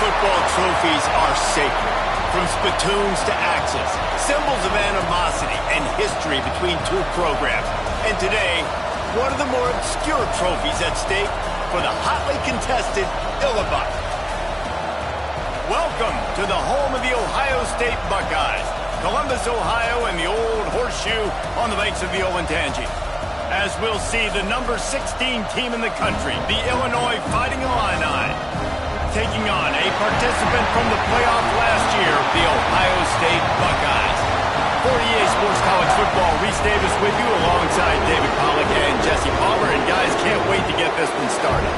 football trophies are sacred. From spittoons to axes, symbols of animosity and history between two programs. And today, one of the more obscure trophies at stake for the hotly contested Illinois. Welcome to the home of the Ohio State Buckeyes, Columbus, Ohio, and the old horseshoe on the banks of the Olentangy. As we'll see, the number 16 team in the country, the Illinois Fighting Illini, taking on a participant from the playoff last year, the Ohio State Buckeyes. For EA Sports College Football, Reese Davis with you alongside David Pollack and Jesse Palmer. And guys, can't wait to get this one started.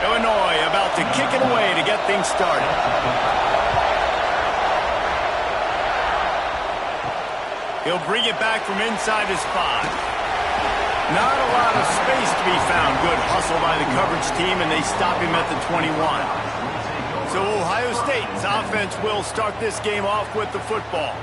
Illinois about to kick it away to get things started. He'll bring it back from inside his 5. Not a lot of space to be found. Good hustle by the coverage team, and they stop him at the 21. So Ohio State's offense will start this game off with the football.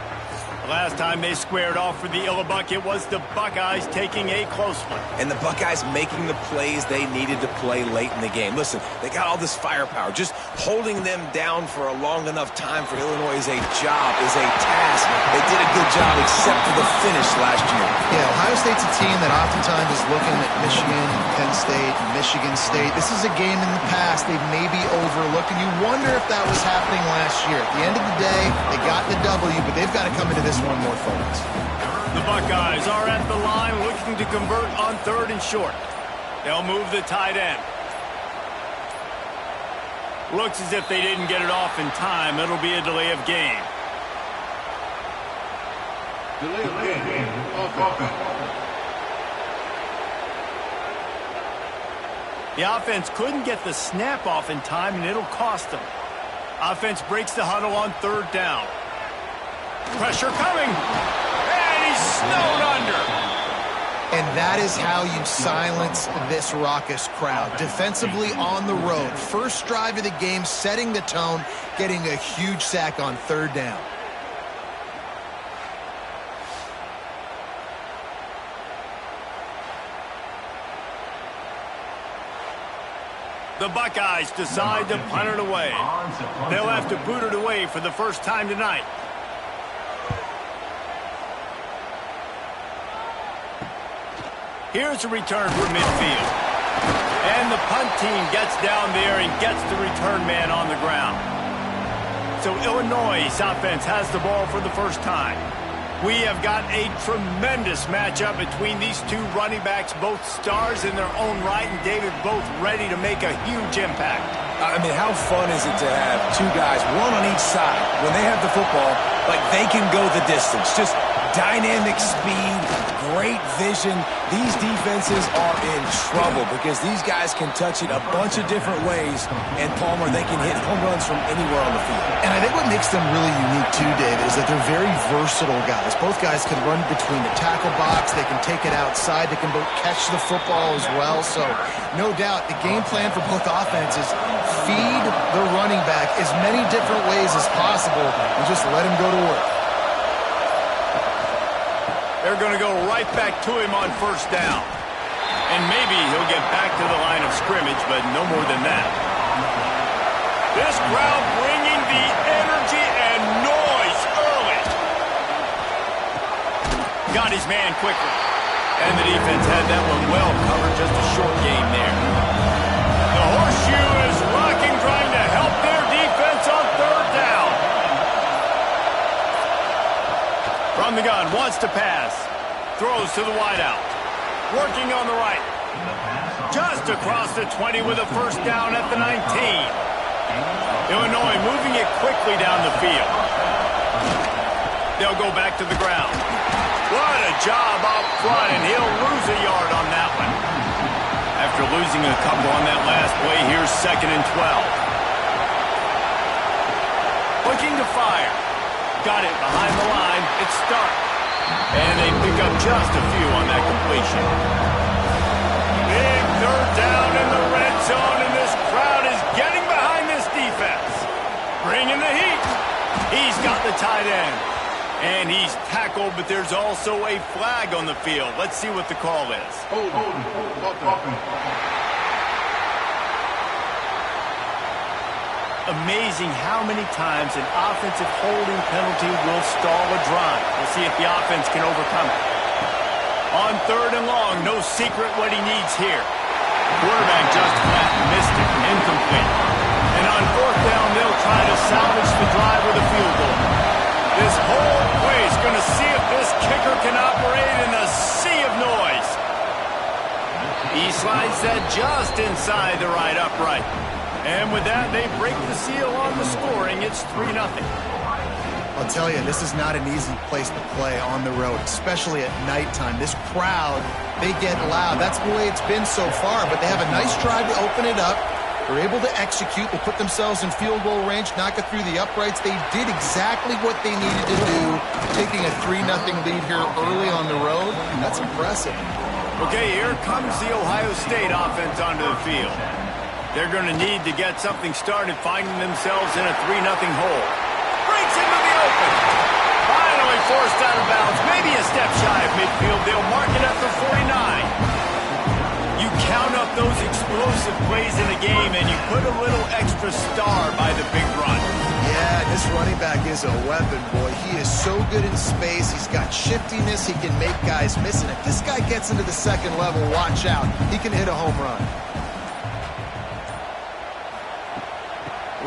Last time they squared off for the Illabuck, it was the Buckeyes taking a close one. And the Buckeyes making the plays they needed to play late in the game. Listen, they got all this firepower. Just holding them down for a long enough time for Illinois is a job, is a task. They did a good job except for the finish last year. Yeah, Ohio State's a team that oftentimes is looking at Michigan and Penn State and Michigan State. This is a game in the past they maybe overlooked, and you wonder if that was happening last year. At the end of the day, they got the W, but they've got to come into this one more focused. The Buckeyes are at the line looking to convert on 3rd and short. They'll move the tight end. Looks as if they didn't get it off in time. It'll be a delay of game. The offense couldn't get the snap off in time, and it'll cost them. Offense breaks the huddle on 3rd down. Pressure coming, and he's snowed under. And that is how you silence this raucous crowd. Defensively on the road. First drive of the game, setting the tone, getting a huge sack on 3rd down. The Buckeyes decide to punt it away. They'll have to boot it away for the first time tonight. Here's a return from midfield. And the punt team gets down there and gets the return man on the ground. So Illinois' offense has the ball for the first time. We have got a tremendous matchup between these two running backs, both stars in their own right, and David, both ready to make a huge impact. I mean, how fun is it to have two guys, one on each side, when they have the football, like they can go the distance. Just dynamic speed, great vision. These defenses are in trouble because these guys can touch it a bunch of different ways, and Palmer, they can hit home runs from anywhere on the field. And I think what makes them really unique too, Dave, is that they're very versatile guys. Both guys can run between the tackle box, they can take it outside, they can both catch the football as well. So no doubt the game plan for both offenses, feed the running back as many different ways as possible and just let him go to work. They're going to go right back to him on 1st down. And maybe he'll get back to the line of scrimmage, but no more than that. This crowd bringing the energy and noise early. Got his man quickly. And the defense had that one well covered. Just a short game there. The horseshoe is rocking, trying to help their defense on 3rd down. From the gun, wants to pass. Throws to the wideout. Working on the right. Just across the 20 with a 1st down at the 19. Illinois moving it quickly down the field. They'll go back to the ground. What a job up front, and he'll lose a yard on that one. After losing a couple on that last play, here's 2nd and 12. Looking to fire. Got it behind the line. It's Stark. And they pick up just a few on that completion. Big third down in the red zone, and this crowd is getting behind this defense. Bringing the heat. He's got the tight end. And he's tackled, but there's also a flag on the field. Let's see what the call is. Amazing how many times an offensive holding penalty will stall a drive. We'll see if the offense can overcome it. On third and long, no secret what he needs here. Quarterback just flat missed it, incomplete. And on fourth down, they'll try to salvage the drive with a field goal. This whole place is going to see if this kicker can operate in a sea of noise. He slides that just inside the right upright. And with that, they break the seal on the scoring. It's 3-0. I'll tell you, this is not an easy place to play on the road, especially at nighttime. This crowd, they get loud. That's the way it's been so far, but they have a nice drive to open it up. They're able to execute. They put themselves in field goal range, knock it through the uprights. They did exactly what they needed to do, taking a 3-0 lead here early on the road. That's impressive. Okay, here comes the Ohio State offense onto the field. They're going to need to get something started, finding themselves in a 3-0 hole. Breaks into the open. Finally forced out of bounds. Maybe a step shy of midfield. They'll mark it at the 49. You count up those explosive plays in a game, and you put a little extra star by the big run. Yeah, this running back is a weapon, boy. He is so good in space. He's got shiftiness. He can make guys miss. And if this guy gets into the second level, watch out. He can hit a home run.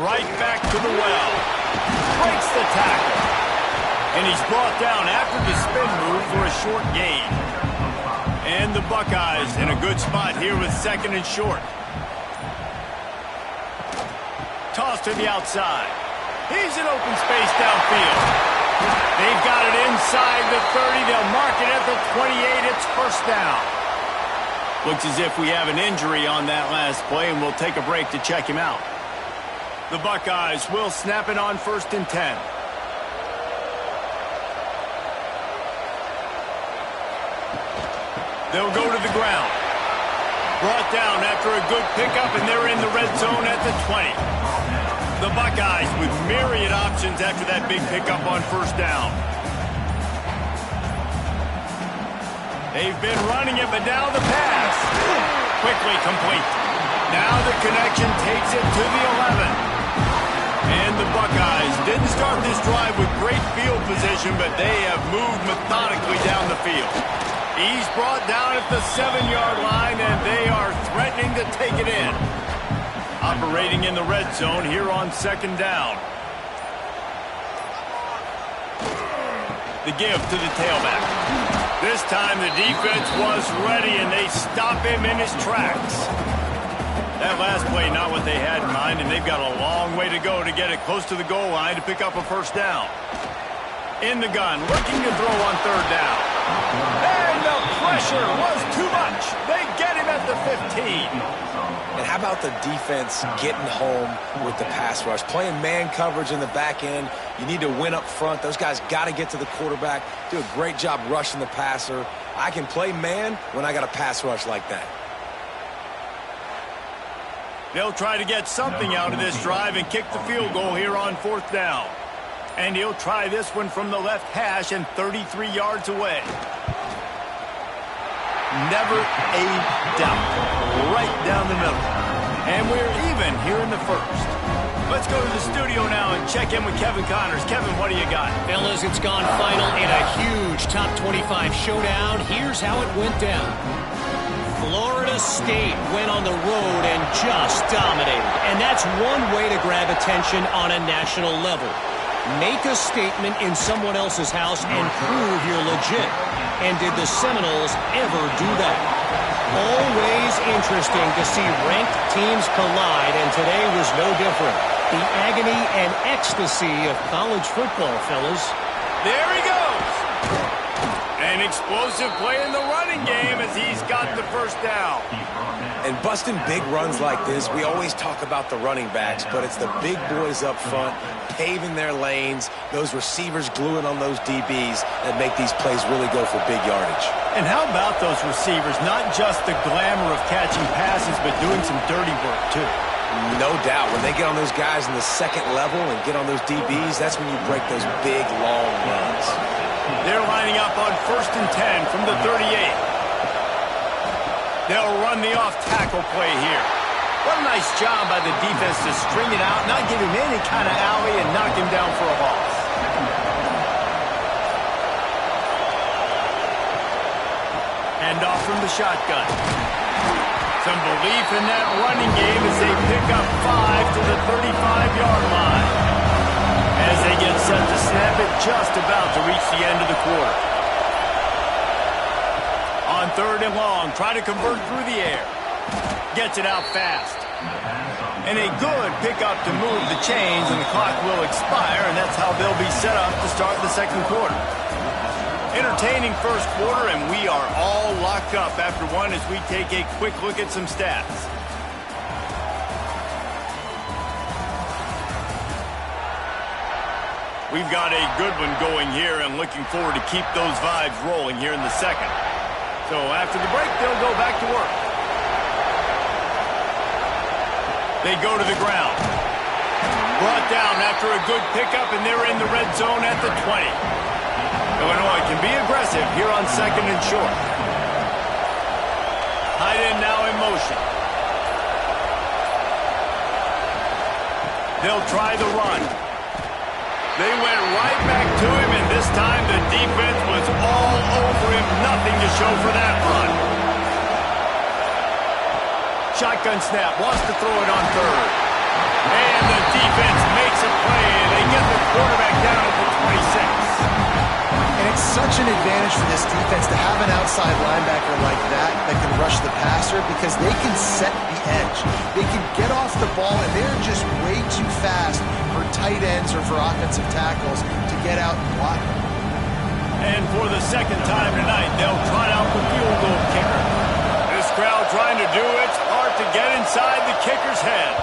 Right back to the well. Breaks the tackle. And he's brought down after the spin move for a short gain. And the Buckeyes in a good spot here with second and short. Toss to the outside. He's in open space downfield. They've got it inside the 30. They'll mark it at the 28. It's first down. Looks as if we have an injury on that last play, and we'll take a break to check him out. The Buckeyes will snap it on 1st and 10. They'll go to the ground. Brought down after a good pickup, and they're in the red zone at the 20. The Buckeyes with myriad options after that big pickup on first down. They've been running it, but now the pass. Quickly complete. Now the connection takes it to the 11. And the Buckeyes didn't start this drive with great field position, but they have moved methodically down the field. He's brought down at the 7-yard line, and they are threatening to take it in. Operating in the red zone here on second down. The give to the tailback. This time the defense was ready, and they stop him in his tracks. That last play, not what they had in mind, and they've got a long way to go to get it close to the goal line to pick up a first down. In the gun, looking to throw on third down. And the pressure was too much. They get him at the 15. And how about the defense getting home with the pass rush? Playing man coverage in the back end. You need to win up front. Those guys got to get to the quarterback. Do a great job rushing the passer. I can play man when I got a pass rush like that. They'll try to get something out of this drive and kick the field goal here on fourth down. And he'll try this one from the left hash and 33 yards away. Never a doubt. Right down the middle. And we're even here in the first. Let's go to the studio now and check in with Kevin Connors. Kevin, what do you got? Fellas, it's gone final in a huge top 25 showdown. Here's how it went down. Florida State went on the road and just dominated. And that's one way to grab attention on a national level. Make a statement in someone else's house and prove you're legit. And did the Seminoles ever do that? Always interesting to see ranked teams collide, and today was no different. The agony and ecstasy of college football, fellas. There he goes. An explosive play in the running game as he's got the first down. And busting big runs like this, we always talk about the running backs, but it's the big boys up front, paving their lanes, those receivers gluing on those DBs that make these plays really go for big yardage. And how about those receivers? Not just the glamour of catching passes, but doing some dirty work, too. No doubt. When they get on those guys in the second level and get on those DBs, that's when you break those big, long runs. They're lining up on 1st and 10 from the 38. They'll run the off-tackle play here. What a nice job by the defense to string it out, not give him any kind of alley, and knock him down for a loss. Hand off from the shotgun. Some belief in that running game as they pick up 5 to the 35-yard line. As they get set to snap it, just about to reach the end of the quarter. On 3rd and long, try to convert through the air. Gets it out fast. And a good pickup to move the chains, and the clock will expire, and that's how they'll be set up to start the second quarter. Entertaining first quarter, and we are all locked up after one as we take a quick look at some stats. We've got a good one going here and looking forward to keep those vibes rolling here in the second. So after the break, they'll go back to work. They go to the ground. Brought down after a good pickup, and they're in the red zone at the 20. Illinois can be aggressive here on 2nd and short. Tight end now in motion. They'll try the run. They went right back to him, and this time the defense was all over him. Nothing to show for that run. Shotgun snap, wants to throw it on 3rd. And the defense makes a play, and they get the quarterback down at the 26. And it's such an advantage for this defense to have an outside linebacker like that can rush the passer, because they can set the edge. They can get off the ball, and they're just way too fast for tight ends or for offensive tackles to get out and block. And for the second time tonight, they'll try out the field goal kicker. This crowd trying to do its part to get inside the kicker's head.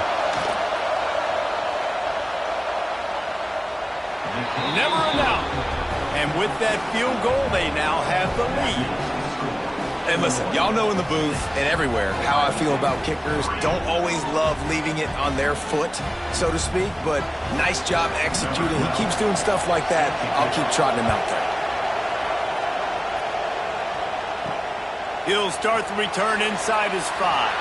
Never a doubt. And with that field goal, they now have the lead. And listen, y'all know in the booth and everywhere how I feel about kickers. Don't always love leaving it on their foot, so to speak, but nice job executing. He keeps doing stuff like that. I'll keep trotting him out there. He'll start the return inside his 5.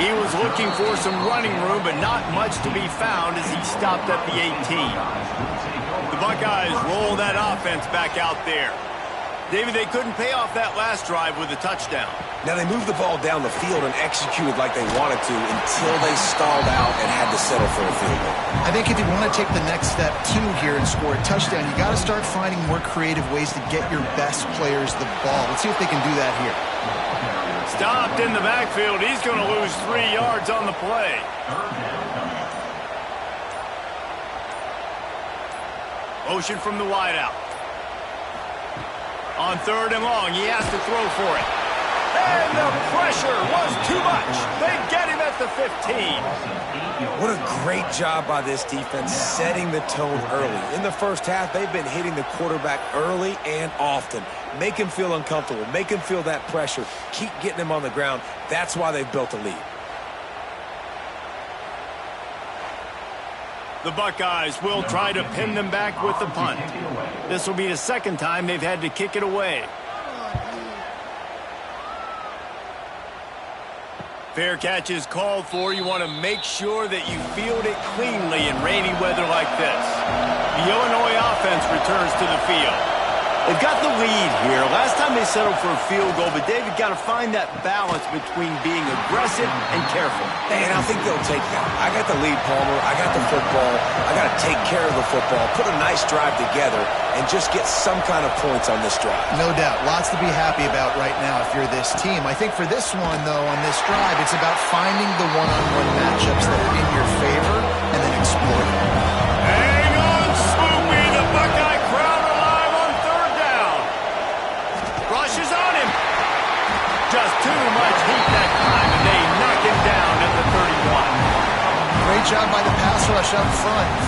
He was looking for some running room, but not much to be found as he stopped at the 18. The Buckeyes roll that offense back out there. David, they couldn't pay off that last drive with a touchdown. Now, they moved the ball down the field and executed like they wanted to until they stalled out and had to settle for a field goal. I think if you want to take the next step, too, here and score a touchdown, you got to start finding more creative ways to get your best players the ball. Let's see if they can do that here. Stopped in the backfield. He's going to lose 3 yards on the play. Motion from the wideout. On 3rd and long, he has to throw for it. And the pressure was too much. They get him at the 15. What a great job by this defense setting the tone early. In the first half, they've been hitting the quarterback early and often. Make him feel uncomfortable. Make him feel that pressure. Keep getting him on the ground. That's why they've built a lead. The Buckeyes will try to pin them back with the punt. This will be the second time they've had to kick it away. Fair catch is called for. You want to make sure that you field it cleanly in rainy weather like this. The Illinois offense returns to the field. They've got the lead here. Last time they settled for a field goal, but David got to find that balance between being aggressive and careful. And I think they'll take that. I got the lead, Palmer. I got the football. I got to take care of the football, put a nice drive together, and just get some kind of points on this drive. No doubt. Lots to be happy about right now if you're this team. I think for this one, though, on this drive, it's about finding the one-on-one matchups that are in your favor and then exploiting them. Hang on, Swoopy. The Buckeye crowd alive on 3rd down.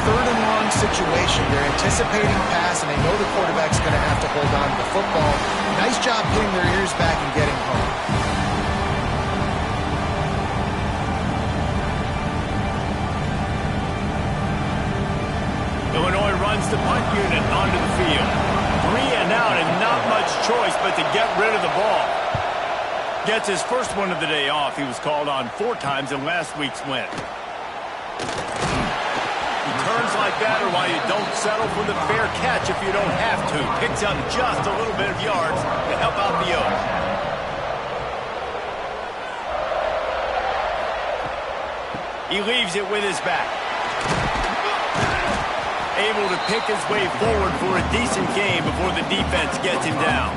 third and long situation. They're anticipating pass, and they know the quarterback's going to have to hold on to the football. Nice job hitting their ears back and getting home. Illinois runs the punt unit onto the field. 3 and out, and not much choice but to get rid of the ball. Gets his first one of the day off. He was called on 4 times in last week's win. Turns like that are why you don't settle for the fair catch if you don't have to. Picks up just a little bit of yards to help out the Oaks. He leaves it with his back. Able to pick his way forward for a decent game before the defense gets him down.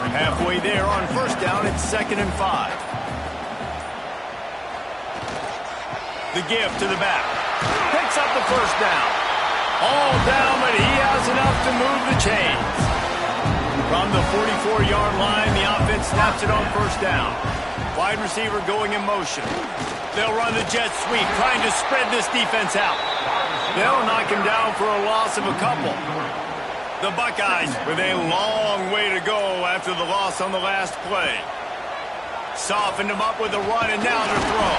Halfway there on first down, it's 2nd and 5. The give to the back. Picks up the first down. All down, but he has enough to move the chains. From the 44-yard line, the offense snaps it on first down. Wide receiver going in motion. They'll run the jet sweep, trying to spread this defense out. They'll knock him down for a loss of a couple. The Buckeyes with a long way to go after the loss on the last play. Softened him up with a run, and now to throw.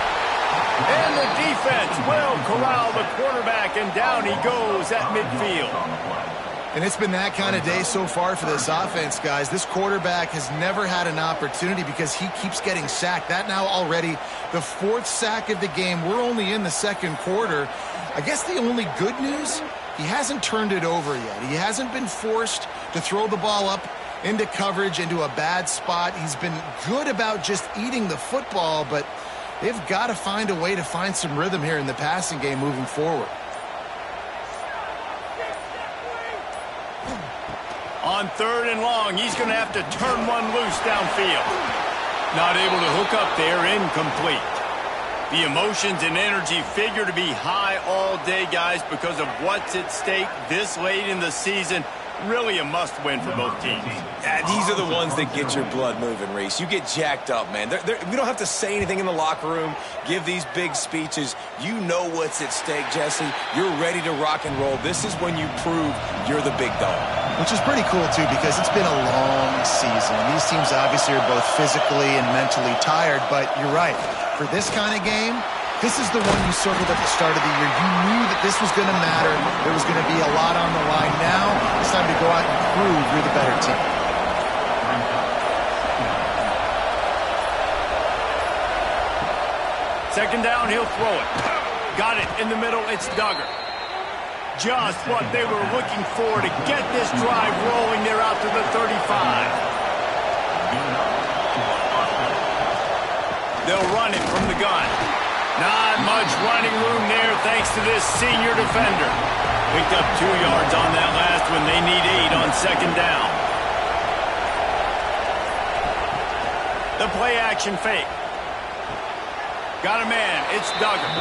And the defense will corral the quarterback, and down he goes at midfield. And it's been that kind of day so far for this offense, guys. This quarterback has never had an opportunity because he keeps getting sacked. That now already the 4th sack of the game. We're only in the 2nd quarter. I guess the only good news, he hasn't turned it over yet. He hasn't been forced to throw the ball up into coverage, into a bad spot. He's been good about just eating the football, but they've got to find a way to find some rhythm here in the passing game moving forward. On 3rd and long, he's going to have to turn one loose downfield. Not able to hook up there, incomplete. The emotions and energy figure to be high all day, guys, because of what's at stake this late in the season. Really a must-win for both teams. Yeah, these are the ones that get your blood moving, Reese. You get jacked up, man. We don't have to say anything in the locker room, give these big speeches. You know what's at stake, Jesse. You're ready to rock and roll. This is when you prove you're the big dog. Which is pretty cool, too, because it's been a long season. These teams obviously are both physically and mentally tired, but you're right. For this kind of game, this is the one you circled at the start of the year. You knew that this was going to matter. There was going to be a lot on the line. Now it's time to go out and prove you're the better team. Second down, he'll throw it. Got it in the middle. It's Duggar. Just what they were looking for to get this drive rolling. They're out to the 35. They'll run it from the gun. Not much running room there thanks to this senior defender. Picked up 2 yards on that last one. They need 8 on second down. The play action fake. Got a man. It's Duggar.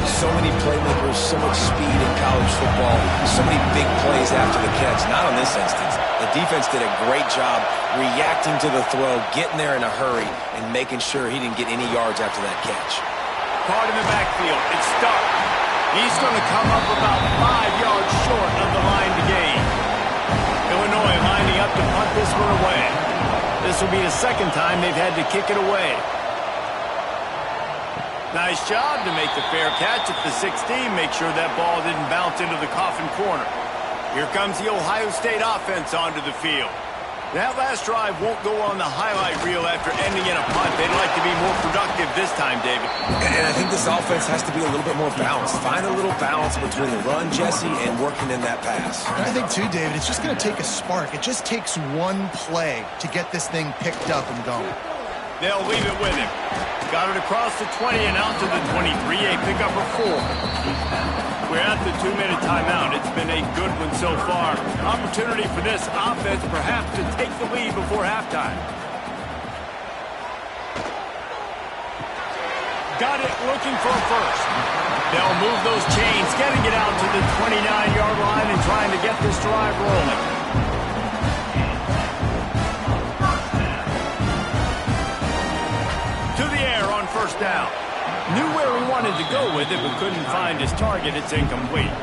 So many playmakers, so much speed in college football, so many big plays after the catch. Not in this instance. The defense did a great job reacting to the throw, getting there in a hurry, and making sure he didn't get any yards after that catch. Caught in the backfield. It's stuck. He's going to come up about 5 yards short of the line to gain. Illinois lining up to punt this one away. This will be the 2nd time they've had to kick it away. Nice job to make the fair catch at the 16. Make sure that ball didn't bounce into the coffin corner. Here comes the Ohio State offense onto the field. That last drive won't go on the highlight reel after ending in a punt. They'd like to be more productive this time, David. And I think this offense has to be a little bit more balanced. Find a little balance between the run, Jesse, and working in that pass. I think, too, David, it's just going to take a spark. It just takes one play to get this thing picked up and going. They'll leave it with him. Got it across the 20 and out to the 23. A pickup of 4. We're at the 2-minute timeout. It's been a good one so far. Opportunity for this offense perhaps to take the lead before halftime. Got it, looking for a first. They'll move those chains, getting it out to the 29-yard line and trying to get this drive rolling. To the air on first down. Knew where he wanted to go with it, but couldn't find his target. It's incomplete.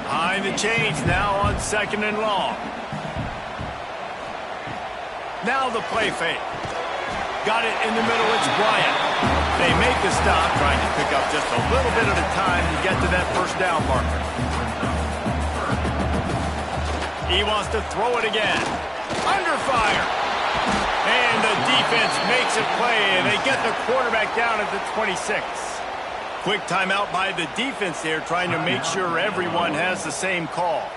Behind the chains now on 2nd and long. Now the play fake. Got it in the middle. It's Bryant. They make the stop, trying to pick up just a little bit at a time to get to that first down marker. He wants to throw it again. Under fire. And the defense makes a play, and they get the quarterback down at the 26. Quick timeout by the defense there, trying to make sure everyone has the same call.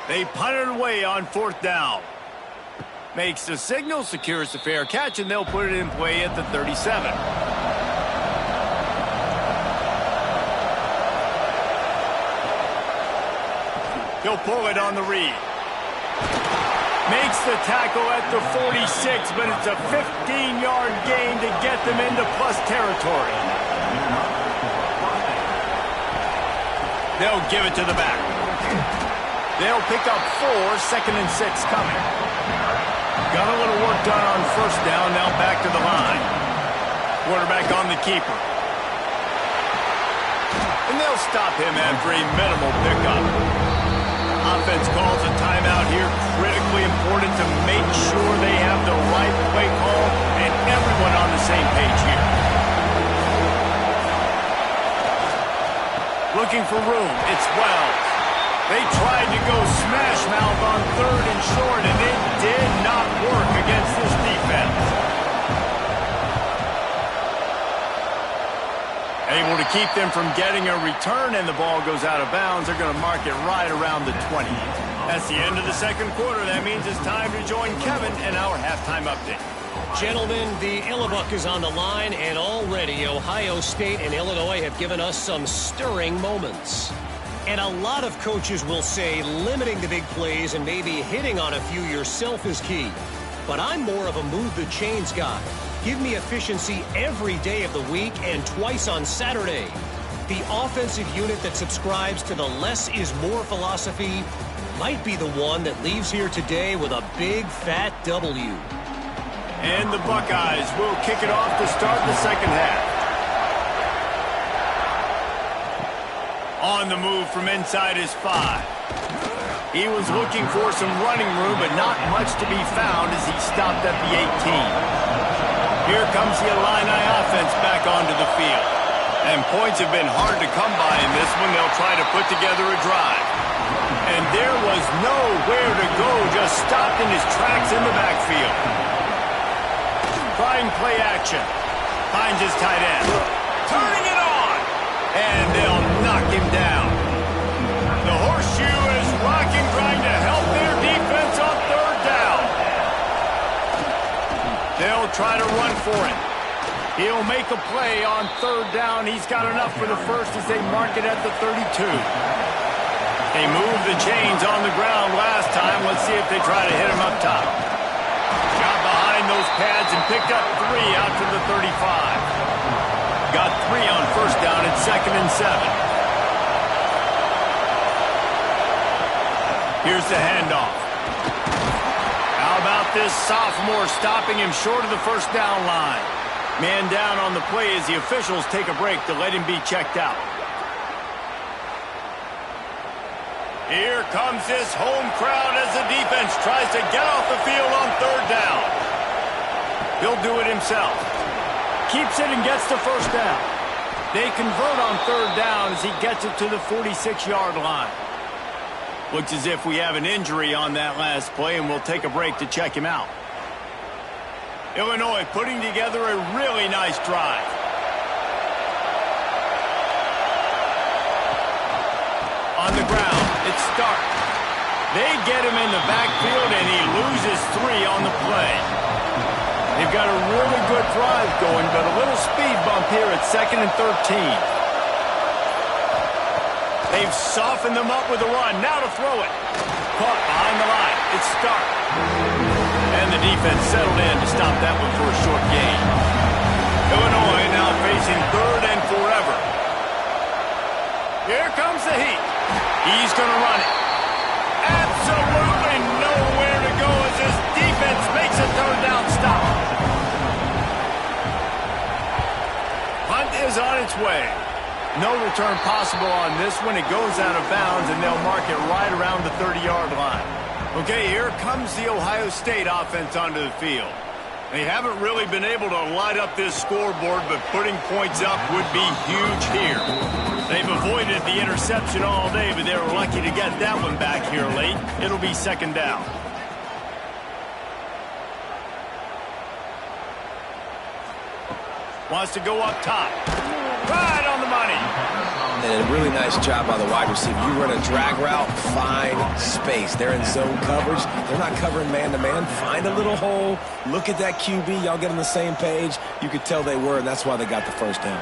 They punt it away on 4th down. Makes the signal, secures the fair catch, and they'll put it in play at the 37. He'll pull it on the read. Makes the tackle at the 46, but it's a 15-yard gain to get them into plus territory. They'll give it to the back. They'll pick up 4, 2nd and 6 coming. Got a little work done on 1st down, now back to the line. Quarterback on the keeper. And they'll stop him after a minimal pickup. Offense calls a timeout here. Critically important to make sure they have the right play call and everyone on the same page here. Looking for room. It's Wells. They tried to go smash mouth on 3rd and short, and it did not work against this defense. Able to keep them from getting a return, and the ball goes out of bounds. They're going to mark it right around the 20. That's the end of the 2nd quarter. That means it's time to join Kevin in our halftime update. Gentlemen, the Illibuck is on the line, and already Ohio State and Illinois have given us some stirring moments. And a lot of coaches will say limiting the big plays and maybe hitting on a few yourself is key. But I'm more of a move the chains guy. Give me efficiency every day of the week and twice on Saturday. The offensive unit that subscribes to the less is more philosophy might be the one that leaves here today with a big fat W. And the Buckeyes will kick it off to start the 2nd half. On the move from inside his 5. He was looking for some running room, but not much to be found as he stopped at the 18. Here comes the Illini offense back onto the field. And points have been hard to come by in this one. They'll try to put together a drive. And there was nowhere to go, just stopped in his tracks in the backfield. Trying play action. Finds his tight end. Turning it on. And they'll knock him down. The horseshoe is rocking, trying to help their defense on 3rd down. They'll try to run for it. He'll make a play on 3rd down. He's got enough for the first as they mark it at the 32. They moved the chains on the ground last time. Let's see if they try to hit him up top. Got behind those pads and picked up 3 out to the 35. Got 3 on 1st down at 2nd and 7. Here's the handoff. How about this sophomore stopping him short of the 1st down line? Man down on the play as the officials take a break to let him be checked out. Here comes this home crowd as the defense tries to get off the field on 3rd down. He'll do it himself. Keeps it and gets the 1st down. They convert on 3rd down as he gets it to the 46-yard line. Looks as if we have an injury on that last play, and we'll take a break to check him out. Illinois putting together a really nice drive. On the ground, it's Stark. They get him in the backfield, and he loses 3 on the play. They've got a really good drive going, but a little speed bump here at 2nd and 13. They've softened them up with a run. Now to throw it. Caught behind the line. It's Stark. And the defense settled in to stop that one for a short gain. Illinois now facing 3rd and forever. Here comes the heat. He's going to run it. Absolutely nowhere to go as his defense makes a 3rd down stop. is on its way. No return possible on this one. It goes out of bounds, and they'll mark it right around the 30-yard line. Okay, here comes the Ohio State offense onto the field. They haven't really been able to light up this scoreboard, but putting points up would be huge here. They've avoided the interception all day, but they were lucky to get that one back here late. It'll be second down. Wants to go up top. Right on the money. And a really nice job by the wide receiver. You run a drag route, find space. They're in zone coverage. They're not covering man-to-man. Find a little hole. Look at that QB. Y'all get on the same page. You could tell they were, and that's why they got the first down.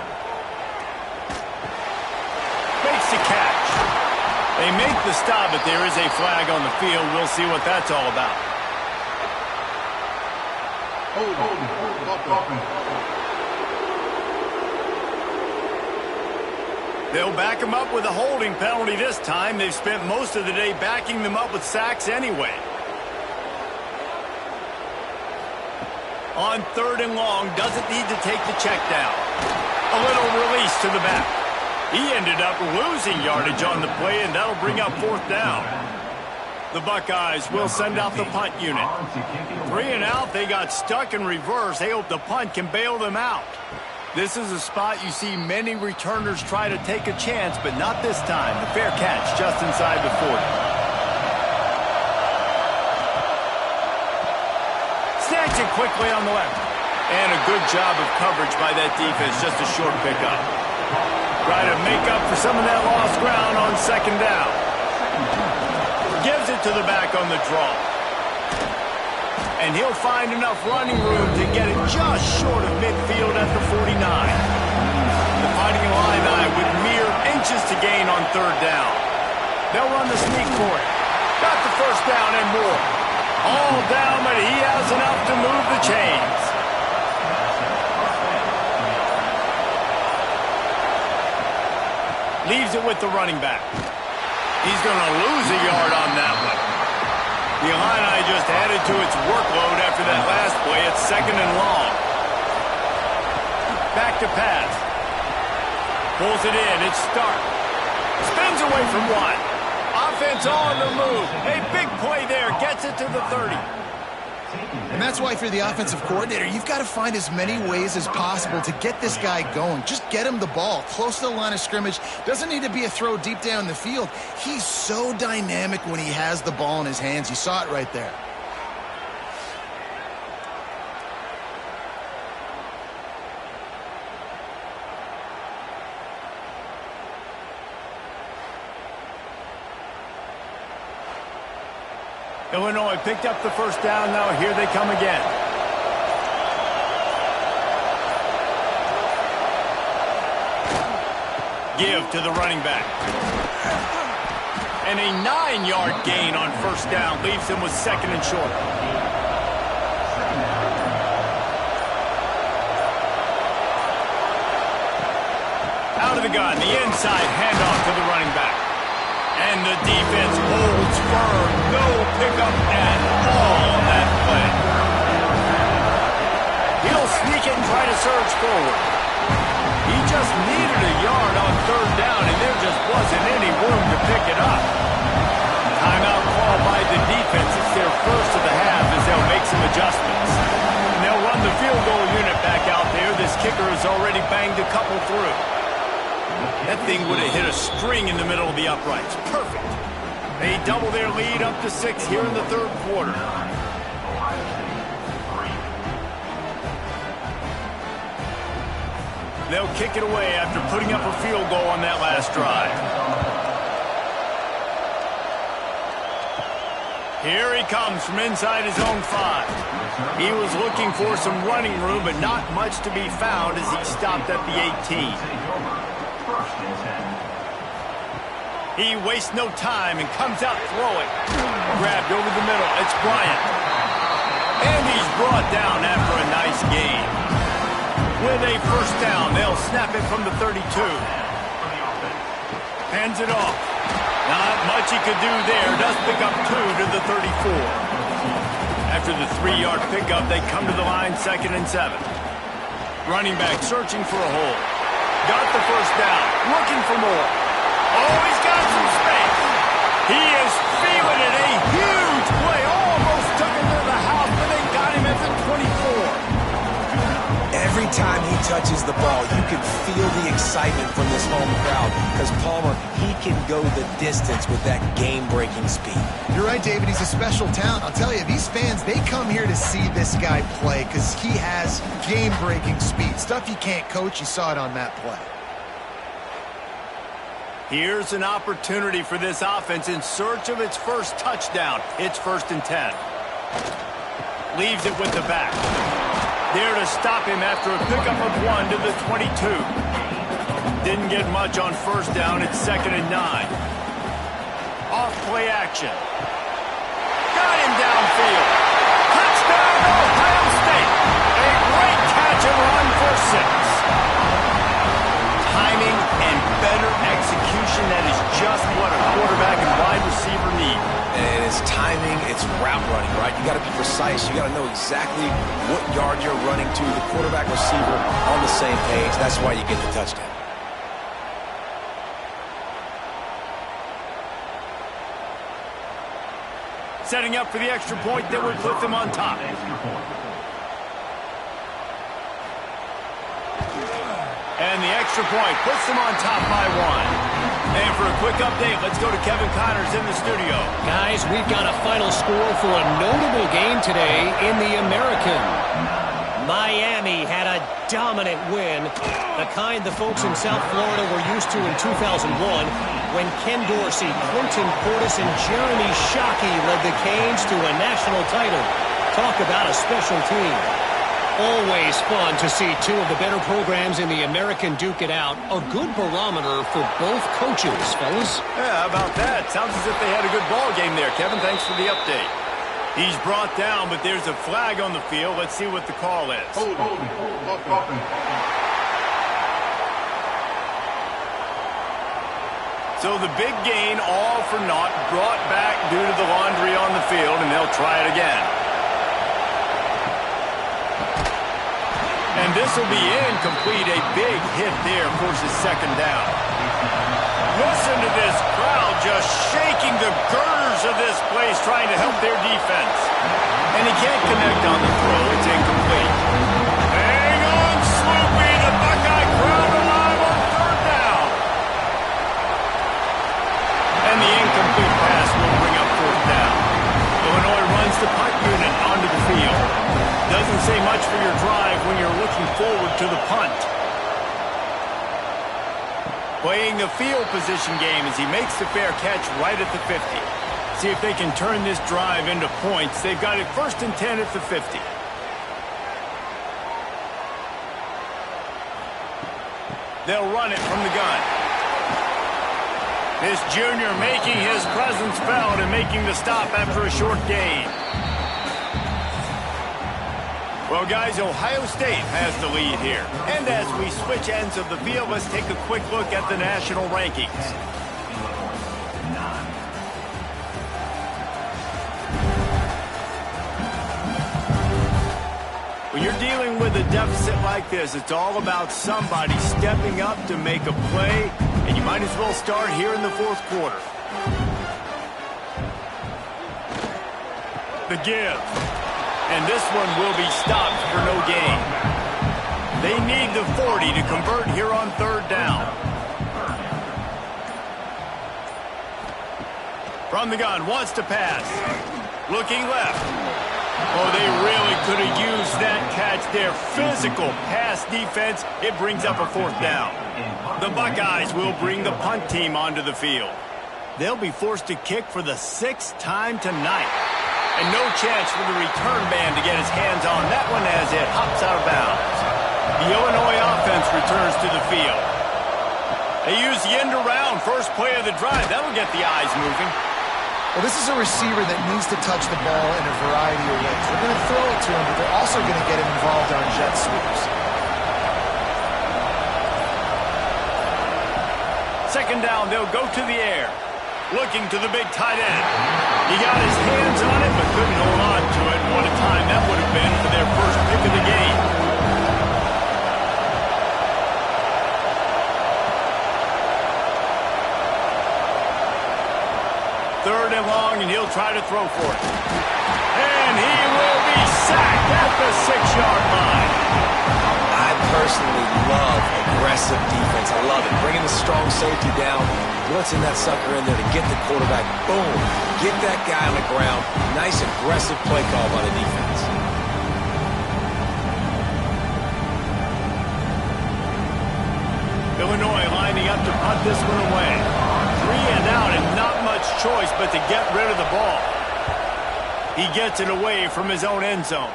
Makes the catch. They make the stop, but there is a flag on the field. We'll see what that's all about. They'll back him up with a holding penalty this time. They've spent most of the day backing them up with sacks anyway. On 3rd and long, doesn't need to take the check down. A little release to the back. He ended up losing yardage on the play, and that'll bring up 4th down. The Buckeyes will send out the punt unit. 3 and out, they got stuck in reverse. They hope the punt can bail them out. This is a spot you see many returners try to take a chance, but not this time. The fair catch just inside the 40. Snatch it quickly on the left. And a good job of coverage by that defense, just a short pickup. Try to make up for some of that lost ground on 2nd down. Gives it to the back on the draw. And he'll find enough running room to get it just short of midfield at the 49. The Fighting Illini with mere inches to gain on 3rd down. They'll run the sneak for it. Got the first down and more. All down, but he has enough to move the chains. Leaves it with the running back. He's going to lose a yard on that one. The Illini just added to its workload after that last play. It's 2nd and long. Back to pass. Pulls it in. It's Stark. Spins away from one. Offense on the move. A big play there. Gets it to the 30. And that's why if you're the offensive coordinator, you've got to find as many ways as possible to get this guy going. Just get him the ball close to the line of scrimmage. Doesn't need to be a throw deep down the field. He's so dynamic when he has the ball in his hands. You saw it right there. Illinois picked up the first down. Now here they come again. Give to the running back. And a 9-yard gain on 1st down leaves him with 2nd and short. Out of the gun, the inside handoff to the running back. And the defense holds firm. No pickup at all on that play. He'll sneak it and try to surge forward. He just needed a yard on 3rd down, and there just wasn't any room to pick it up. Timeout call by the defense. It's their first of the half as they'll make some adjustments. And they'll run the field goal unit back out there. This kicker has already banged a couple through. That thing would have hit a string in the middle of the uprights. Perfect. They double their lead up to 6 here in the 3rd quarter. They'll kick it away after putting up a field goal on that last drive. Here he comes from inside his own 5. He was looking for some running room, but not much to be found as he stopped at the 18. He wastes no time and comes out throwing. Grabbed over the middle. It's Bryant. And he's brought down after a nice gain. With a first down, they'll snap it from the 32. Hands it off. Not much he could do there. Does pick up 2 to the 34. After the 3-yard pickup, they come to the line 2nd and 7. Running back searching for a hole. Got the first down. Looking for more. Oh, he's got some space. He is feeling it. A huge play. Almost took him to the house, but they got him at the 24. Every time he touches the ball, you can feel the excitement from this home crowd because Palmer, he can go the distance with that game-breaking speed. You're right, David. He's a special talent. I'll tell you, these fans, they come here to see this guy play because he has game-breaking speed. Stuff you can't coach. You saw it on that play. Here's an opportunity for this offense in search of its first touchdown. It's 1st and 10. Leaves it with the back. There to stop him after a pickup of 1 to the 22. Didn't get much on first down. It's 2nd and 9. Off play action. Got him downfield. Touchdown, Ohio State. A great catch and run for 6. Timing and better execution. That is just what a quarterback and wide receiver need. And it's timing, it's route running, right? You got to be precise. You got to know exactly what yard you're running to. The quarterback receiver on the same page. That's why you get the touchdown. Setting up for the extra point that would put them on top. And the extra point puts them on top by 1. And for a quick update, let's go to Kevin Connors in the studio. Guys, we've got a final score for a notable game today in the American. Miami had a dominant win, the kind the folks in South Florida were used to in 2001 when Ken Dorsey, Quentin Portis, and Jeremy Shockey led the Canes to a national title. Talk about a special team. Always fun to see two of the better programs in the American duke it out. A good barometer for both coaches, fellas. Yeah, how about that? Sounds as if they had a good ball game there. Kevin, thanks for the update. He's brought down, but there's a flag on the field. Let's see what the call is. So the big gain, all for naught, brought back due to the laundry on the field, and they'll try it again. And this will be incomplete. A big hit there forces 2nd down. Listen to this crowd just shaking the girders of this place trying to help their defense. And he can't connect on the throw. It's incomplete. Hang on, Sloopy. The Buckeye crowd alive on 3rd down. And the incomplete pass will bring up 4th down. Illinois runs the punt unit onto the field. Doesn't say much for your drive when you're looking forward to the punt. Playing the field position game as he makes the fair catch right at the 50. See if they can turn this drive into points. They've got it 1st and 10 at the 50. They'll run it from the gun. This junior making his presence felt and making the stop after a short gain. Well, guys, Ohio State has the lead here. And as we switch ends of the field, let's take a quick look at the national rankings. When you're dealing with a deficit like this, it's all about somebody stepping up to make a play, and you might as well start here in the 4th quarter. The give. And this one will be stopped for no gain. They need the 40 to convert here on 3rd down. From the gun, wants to pass. Looking left. Oh, they really could have used that catch there. Physical pass defense. It brings up a 4th down. The Buckeyes will bring the punt team onto the field. They'll be forced to kick for the 6th time tonight. And no chance for the return man to get his hands on that one as it hops out of bounds. The Illinois offense returns to the field. They use the end around first play of the drive. That'll get the eyes moving. Well, this is a receiver that needs to touch the ball in a variety of ways. They're going to throw it to him, but they're also going to get him involved on jet sweeps. 2nd down, they'll go to the air. Looking to the big tight end. He got his hands on it, but couldn't hold on to it. What a time that would have been for their first pick of the game. 3rd and long, and he'll try to throw for it. And he will be sacked at the 6-yard line. I personally love aggressive defense. I love it. Bringing the strong safety down, blitzing that sucker in there to get the quarterback. Boom. Get that guy on the ground. Nice aggressive play call by the defense. Illinois lining up to punt this one away. 3 and out and not much choice but to get rid of the ball. He gets it away from his own end zone.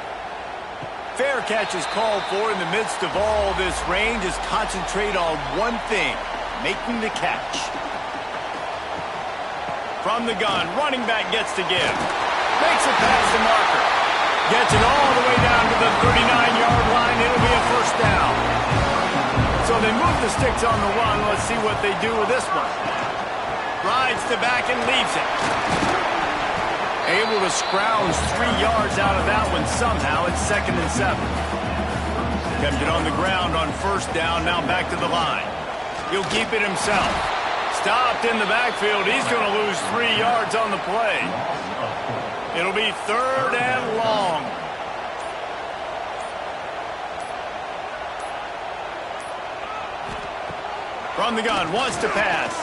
Fair catch is called for in the midst of all this rain. Just concentrate on one thing, making the catch. From the gun, running back gets to give. Makes it past the marker. Gets it all the way down to the 39-yard line. It'll be a 1st down. So they move the sticks on the run. Let's see what they do with this one. Rides the back and leaves it. Able to scrounge 3 yards out of that one somehow. It's 2nd and 7. Kept it on the ground on 1st down. Now back to the line. He'll keep it himself. Stopped in the backfield. He's going to lose 3 yards on the play. It'll be 3rd and long. From the gun, wants to pass.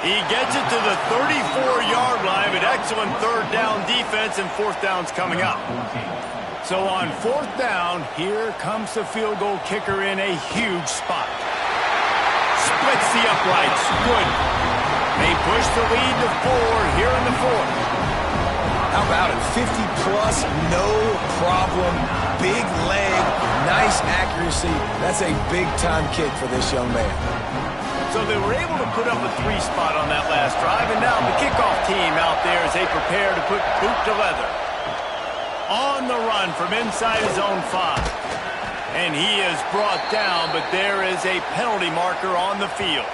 He gets it to the 34-yard line, but excellent 3rd down defense, and 4th down's coming up. So on 4th down, here comes the field goal kicker in a huge spot. Splits the uprights. Good. They push the lead to 4 here in the 4th. How about it? 50-plus, no problem. Big leg, nice accuracy. That's a big-time kick for this young man. So they were able to put up a 3 spot on that last drive, and now the kickoff team out there as they prepare to put boot to leather. On the run from inside his own 5. And he is brought down, but there is a penalty marker on the field.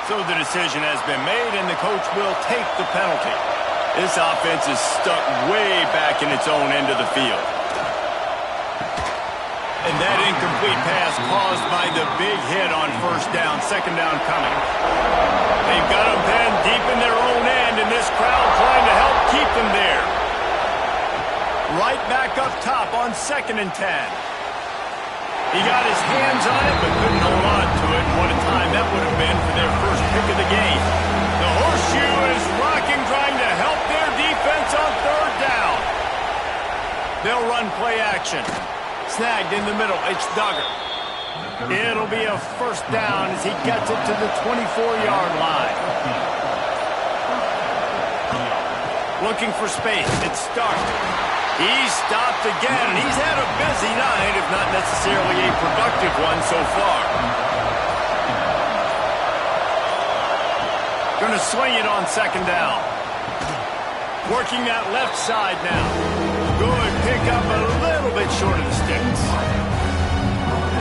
So the decision has been made, and the coach will take the penalty. This offense is stuck way back in its own end of the field. And that incomplete pass caused by the big hit on 1st down, 2nd down coming. They've got them pinned deep in their own end, and this crowd trying to help keep them there. Right back up top on 2nd and 10. He got his hands on it, but couldn't hold on to it. What a time that would have been for their first pick of the game. The horseshoe is rocking, trying to help their defense on 3rd down. They'll run play action. Snagged in the middle. It's Duggar. It'll be a 1st down as he gets it to the 24-yard line. Looking for space. It's Stark. He's stopped again, and he's had a busy night, if not necessarily a productive one so far. Going to swing it on 2nd down. Working that left side now. Good pickup, a little bit short of the sticks.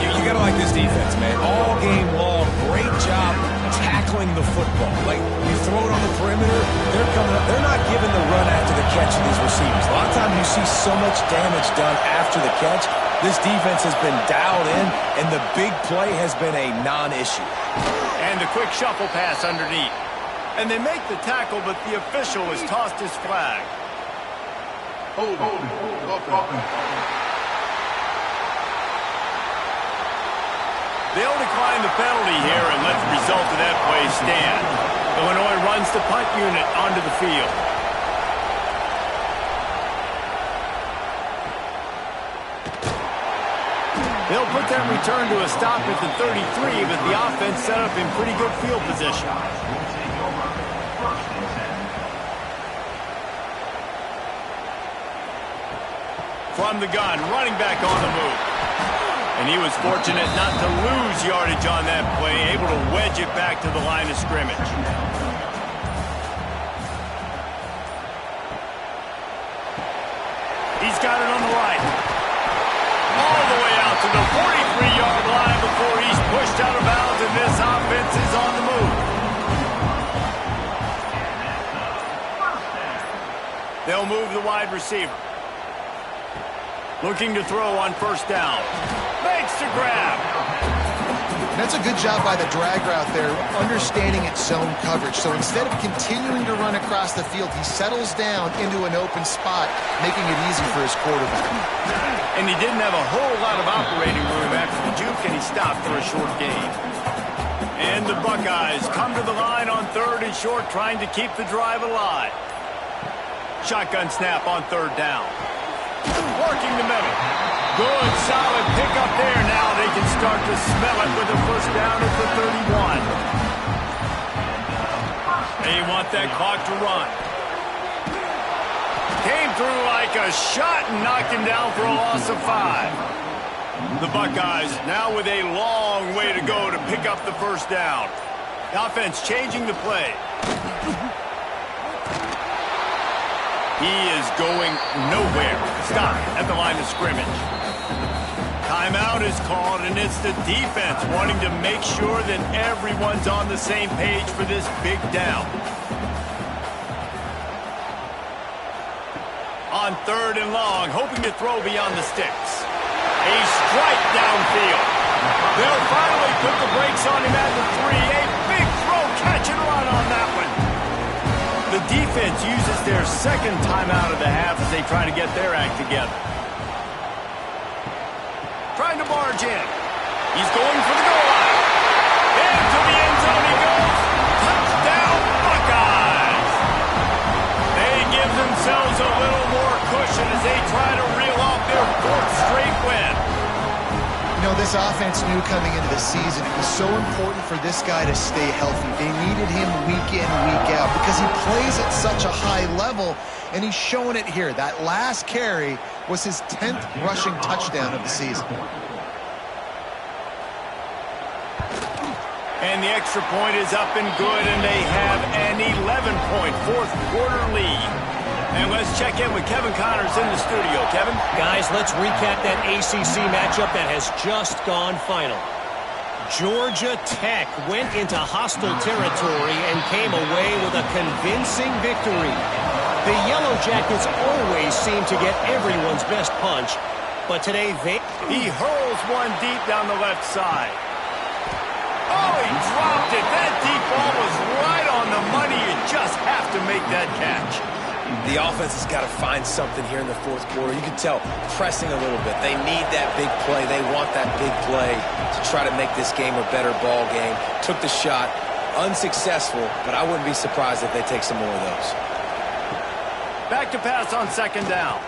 You got to like this defense, man. All game long, great job tackling the football. Like, you throw it on the perimeter, they're coming up. They're not giving the run after the catch to these receivers. A lot of times you see so much damage done after the catch. This defense has been dialed in, and the big play has been a non-issue. And the quick shuffle pass underneath. And they make the tackle, but the official has tossed his flag. They'll decline the penalty here and let the result of that play stand. Illinois runs the punt unit onto the field. They'll put that return to a stop at the 33, but the offense set up in pretty good field position. From the gun, running back on the move. And he was fortunate not to lose yardage on that play, able to wedge it back to the line of scrimmage. He's got it on the right. All the way out to the 43-yard line before he's pushed out of bounds, and this offense is on the move. They'll move the wide receiver. Looking to throw on first down. Makes the grab. That's a good job by the drag route there, understanding its zone coverage. So instead of continuing to run across the field, he settles down into an open spot, making it easy for his quarterback. And he didn't have a whole lot of operating room after the juke, and he stopped for a short gain. And the Buckeyes come to the line on 3rd and short, trying to keep the drive alive. Shotgun snap on 3rd down. Working the middle. Good, solid pickup there. Now they can start to smell it with a first down at the 31. They want that clock to run. Came through like a shot and knocked him down for a loss of 5. The Buckeyes now with a long way to go to pick up the first down. The offense changing the play. He is going nowhere. Stop at the line of scrimmage. Timeout is called, and it's the defense wanting to make sure that everyone's on the same page for this big down. On 3rd and long, hoping to throw beyond the sticks. A strike downfield. They'll finally put the brakes on him at the 3. A big throw, catch and run on that one. The defense uses their second timeout of the half as they try to get their act together. Trying to barge in. He's going for the goal line. Into the end zone he goes. Touchdown, Buckeyes. They give themselves a little more cushion as they try to reel off their 4th straight win. You know, this offense knew coming into the season it was so important for this guy to stay healthy. They needed him week in, week out because he plays at such a high level, and he's showing it here. That last carry was his 10th rushing touchdown of the season. And the extra point is up and good, and they have an 11-point fourth quarter lead. And let's check in with Kevin Connors in the studio. Kevin? Guys, let's recap that ACC matchup that has just gone final. Georgia Tech went into hostile territory and came away with a convincing victory. The Yellow Jackets always seem to get everyone's best punch, but today he hurls one deep down the left side. Oh, he dropped it. That deep ball was right on the money. You just have to make that catch. The offense has got to find something here in the 4th quarter. You can tell pressing a little bit. They need that big play. They want that big play to try to make this game a better ball game. Took the shot. Unsuccessful, but I wouldn't be surprised if they take some more of those. Back to pass on 2nd down.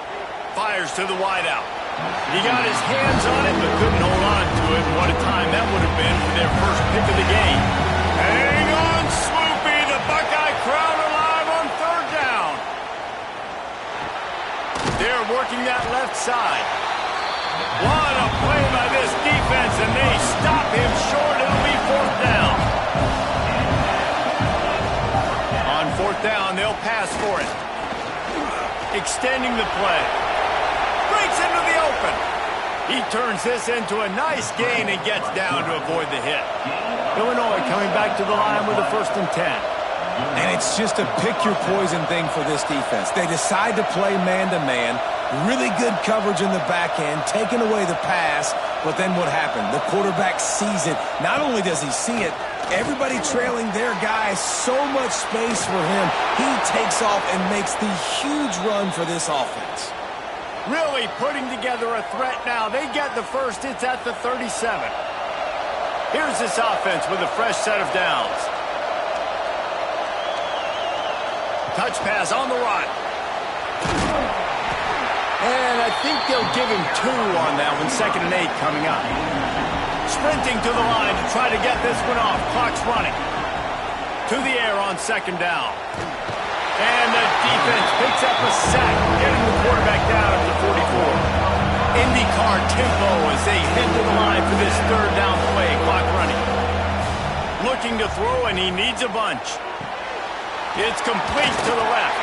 Fires to the wideout. He got his hands on it, but couldn't hold on to it. What a time that would have been for their first pick of the game. Hang on, Swoopy. The Buckeye crowd alive on 3rd down. They're working that left side. What a play by this defense, and they stop him short. It'll be 4th down. On 4th down, they'll pass for it. Extending the play. Breaks into the open. He turns this into a nice gain and gets down to avoid the hit. Illinois coming back to the line with a 1st and 10. And it's just a pick-your-poison thing for this defense. They decide to play man-to-man. Really good coverage in the back end, taking away the pass. But then what happened? The quarterback sees it. Not only does he see it, everybody trailing their guy, so much space for him. He takes off and makes the huge run for this offense. Really putting together a threat now. They get the first. It's at the 37. Here's this offense with a fresh set of downs. Touch pass on the run. And I think they'll give him 2 on that one. 2nd and 8 coming up. Sprinting to the line to try to get this one off. Clock's running. To the air on 2nd down. And the defense picks up a sack, getting the quarterback down at the 44. IndyCar tempo as they head to the line for this 3rd down play. Clock running. Looking to throw, and he needs a bunch. It's complete to the left.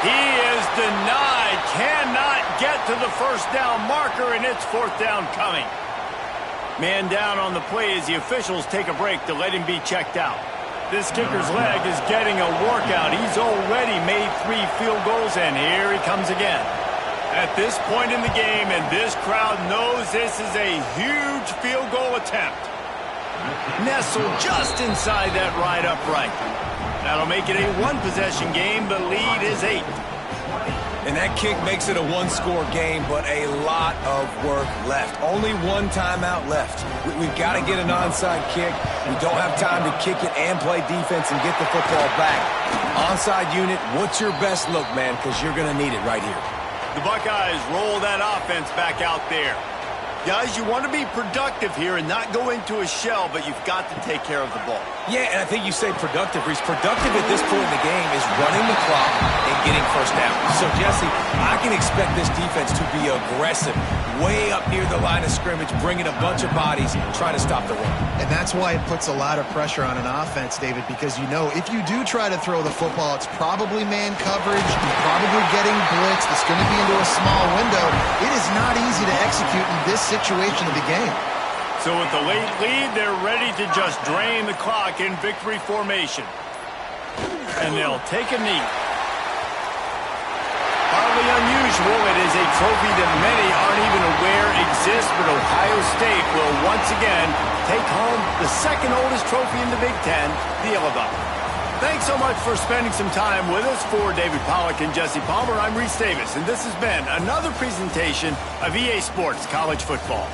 He is denied. Cannot get to the 1st down marker, and it's 4th down coming. Man down on the play as the officials take a break to let him be checked out. This kicker's leg is getting a workout. He's already made 3 field goals, and here he comes again. At this point in the game, and this crowd knows this is a huge field goal attempt. Nestled just inside that right upright. That'll make it a one-possession game. The lead is 8. And that kick makes it a one-score game, but a lot of work left. Only one timeout left. We've got to get an onside kick. We don't have time to kick it and play defense and get the football back. Onside unit, what's your best look, man? Because you're going to need it right here. The Buckeyes roll that offense back out there. Guys, you want to be productive here and not go into a shell, but you've got to take care of the ball. Yeah, and I think you say productive, Reese. Productive at this point in the game is running the clock and getting first down. So, Jesse, I can expect this defense to be aggressive, way up near the line of scrimmage, bringing a bunch of bodies, trying to stop the run. And that's why it puts a lot of pressure on an offense, David, because you know if you do try to throw the football, it's probably man coverage, you're probably getting blitzed, it's going to be into a small window. It is not easy to execute in this situation of the game. So with the late lead, they're ready to just drain the clock in victory formation. And they'll take a knee. Hardly unusual. It is a trophy that many aren't even aware exists, but Ohio State will once again take home the second oldest trophy in the Big Ten, the Yellow Belt. Thanks so much for spending some time with us. For David Pollack and Jesse Palmer, I'm Reese Davis, and this has been another presentation of EA Sports College Football.